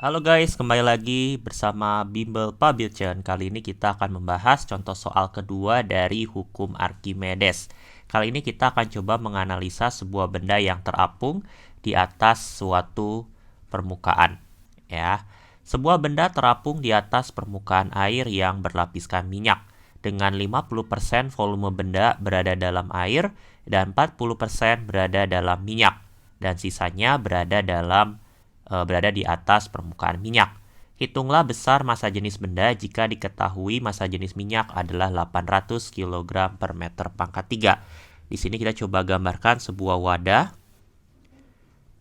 Halo guys, kembali lagi bersama Bimbel Pabilcen. Kali ini kita akan membahas contoh soal kedua dari hukum Archimedes. Kali ini kita akan coba menganalisa sebuah benda yang terapung di atas suatu permukaan. Ya, sebuah benda terapung di atas permukaan air yang berlapiskan minyak. Dengan 50% volume benda berada dalam air dan 40% berada dalam minyak. Dan sisanya berada di atas permukaan minyak. Hitunglah besar massa jenis benda jika diketahui massa jenis minyak adalah 800 kg per meter pangkat 3. Di sini kita coba gambarkan sebuah wadah.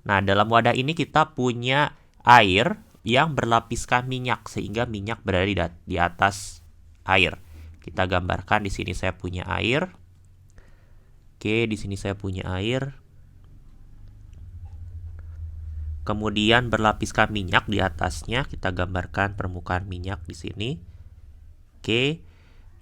Nah, dalam wadah ini kita punya air yang berlapiskan minyak sehingga minyak berada di atas air. Kita gambarkan di sini saya punya air. Oke, di sini saya punya air. Kemudian berlapiskan minyak di atasnya, kita gambarkan permukaan minyak di sini. Oke.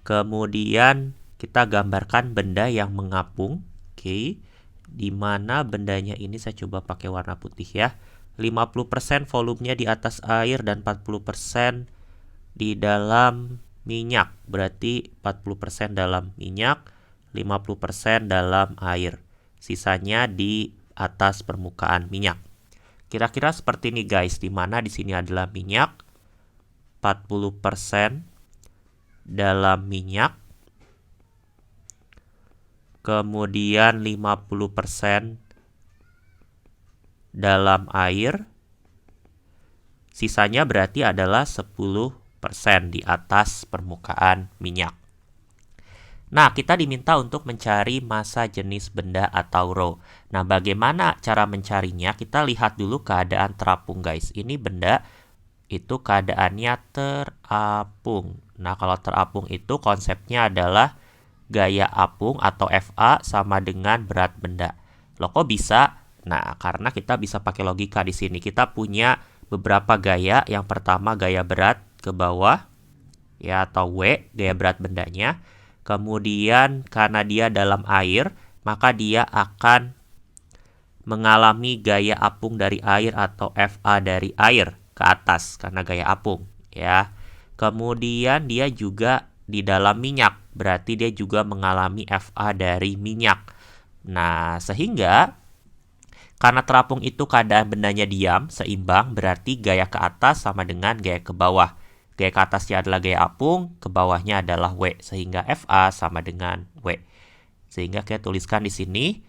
Kemudian kita gambarkan benda yang mengapung. Oke. Di mana bendanya ini saya coba pakai warna putih ya. 50% volumenya di atas air dan 40% di dalam minyak. Berarti 40% dalam minyak, 50% dalam air. Sisanya di atas permukaan minyak. Kira-kira seperti ini guys, di mana di sini adalah minyak, 40% dalam minyak, kemudian 50% dalam air, sisanya berarti adalah 10% di atas permukaan minyak. Nah, kita diminta untuk mencari massa jenis benda atau rho. Nah, bagaimana cara mencarinya? Kita lihat dulu keadaan terapung, guys. Ini benda itu keadaannya terapung. Nah, kalau terapung itu konsepnya adalah gaya apung atau FA sama dengan berat benda. Loh, kok bisa? Nah, karena kita bisa pakai logika di sini. Kita punya beberapa gaya. Yang pertama gaya berat ke bawah, ya, atau W, gaya berat bendanya. Kemudian karena dia dalam air, maka dia akan mengalami gaya apung dari air atau FA dari air ke atas karena gaya apung, ya. Kemudian dia juga di dalam minyak, berarti dia juga mengalami FA dari minyak. Nah, sehingga karena terapung itu keadaan bendanya diam, seimbang, berarti gaya ke atas sama dengan gaya ke bawah. Gaya ke atasnya adalah gaya apung, ke bawahnya adalah W, sehingga FA sama dengan W. Sehingga kita tuliskan di sini,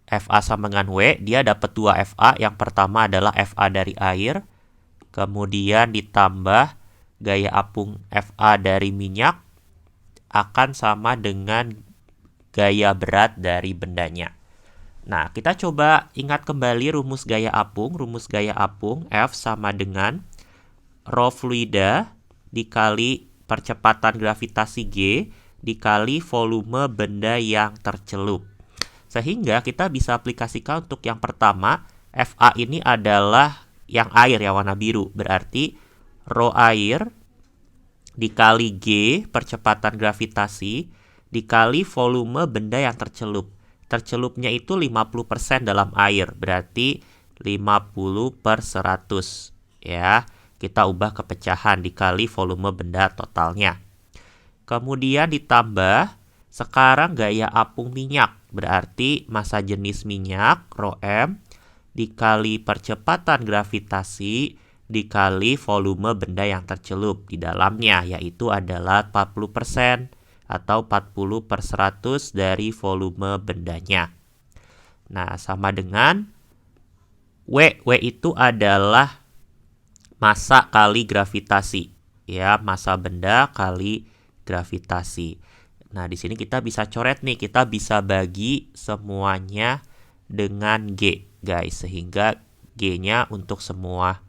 FA sama dengan W, dia dapat 2 FA. Yang pertama adalah FA dari air, kemudian ditambah gaya apung FA dari minyak, akan sama dengan gaya berat dari bendanya. Nah, kita coba ingat kembali rumus gaya apung. Rumus gaya apung, F sama dengan rho fluida dikali percepatan gravitasi G dikali volume benda yang tercelup. Sehingga kita bisa aplikasikan untuk yang pertama, FA ini adalah yang air ya, warna biru. Berarti rho air dikali G percepatan gravitasi dikali volume benda yang tercelup. Tercelupnya itu 50% dalam air, berarti 50/100 ya. Kita ubah ke pecahan dikali volume benda totalnya. Kemudian ditambah sekarang gaya apung minyak, berarti massa jenis minyak rho M dikali percepatan gravitasi dikali volume benda yang tercelup di dalamnya, yaitu adalah 40% atau 40/100 dari volume bendanya. Nah, sama dengan W itu adalah massa kali gravitasi, ya, massa benda kali gravitasi. Nah, di sini kita bisa coret nih, kita bisa bagi semuanya dengan G, guys, sehingga G-nya untuk semua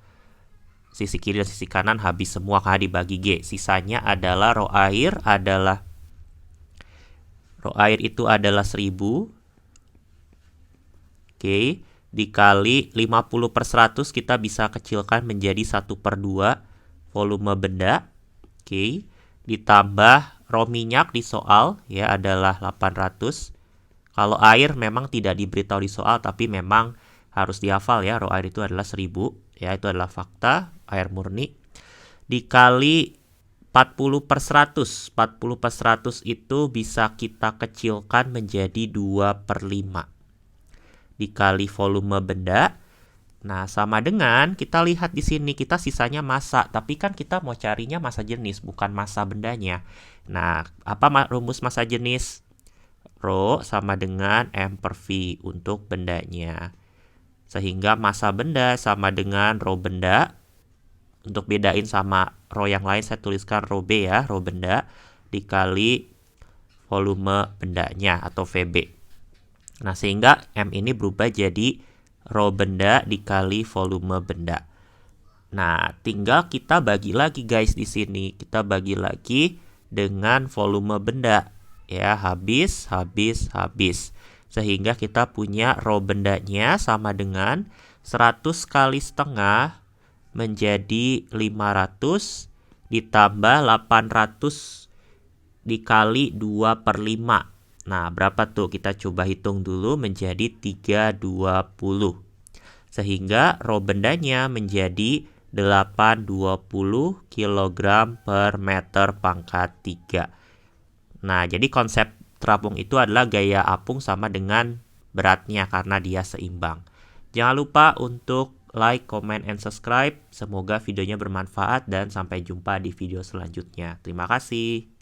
sisi kiri dan sisi kanan habis semua karena dibagi G. Sisanya adalah rho air itu adalah 1000. Oke, dikali 50/100 kita bisa kecilkan menjadi 1/2 volume benda. Oke, ditambah rho minyak di soal ya adalah 800. Kalau air memang tidak diberitahu di soal, tapi memang harus dihafal ya, rho air itu adalah 1000, ya itu adalah fakta, air murni, dikali 40/100. 40/100 itu bisa kita kecilkan menjadi 2/5. Dikali volume benda. Nah, sama dengan kita lihat di sini kita sisanya massa, tapi kan kita mau carinya massa jenis, bukan massa bendanya. Nah, apa rumus massa jenis? Rho sama dengan M per V untuk bendanya. Sehingga massa benda sama dengan rho benda. Untuk bedain sama rho yang lain saya tuliskan rho B ya, rho benda dikali volume bendanya atau VB. Nah, sehingga M ini berubah jadi rho benda dikali volume benda. Nah, tinggal kita bagi lagi guys di sini. Kita bagi lagi dengan volume benda. Ya, habis. Sehingga kita punya rho bendanya sama dengan 100 kali setengah menjadi 500 ditambah 800 dikali 2/5. Nah, berapa tuh? Kita coba hitung dulu menjadi 320. Sehingga rho bendanya menjadi 820 kg per meter pangkat 3. Nah, jadi konsep terapung itu adalah gaya apung sama dengan beratnya karena dia seimbang. Jangan lupa untuk like, comment, and subscribe. Semoga videonya bermanfaat dan sampai jumpa di video selanjutnya. Terima kasih.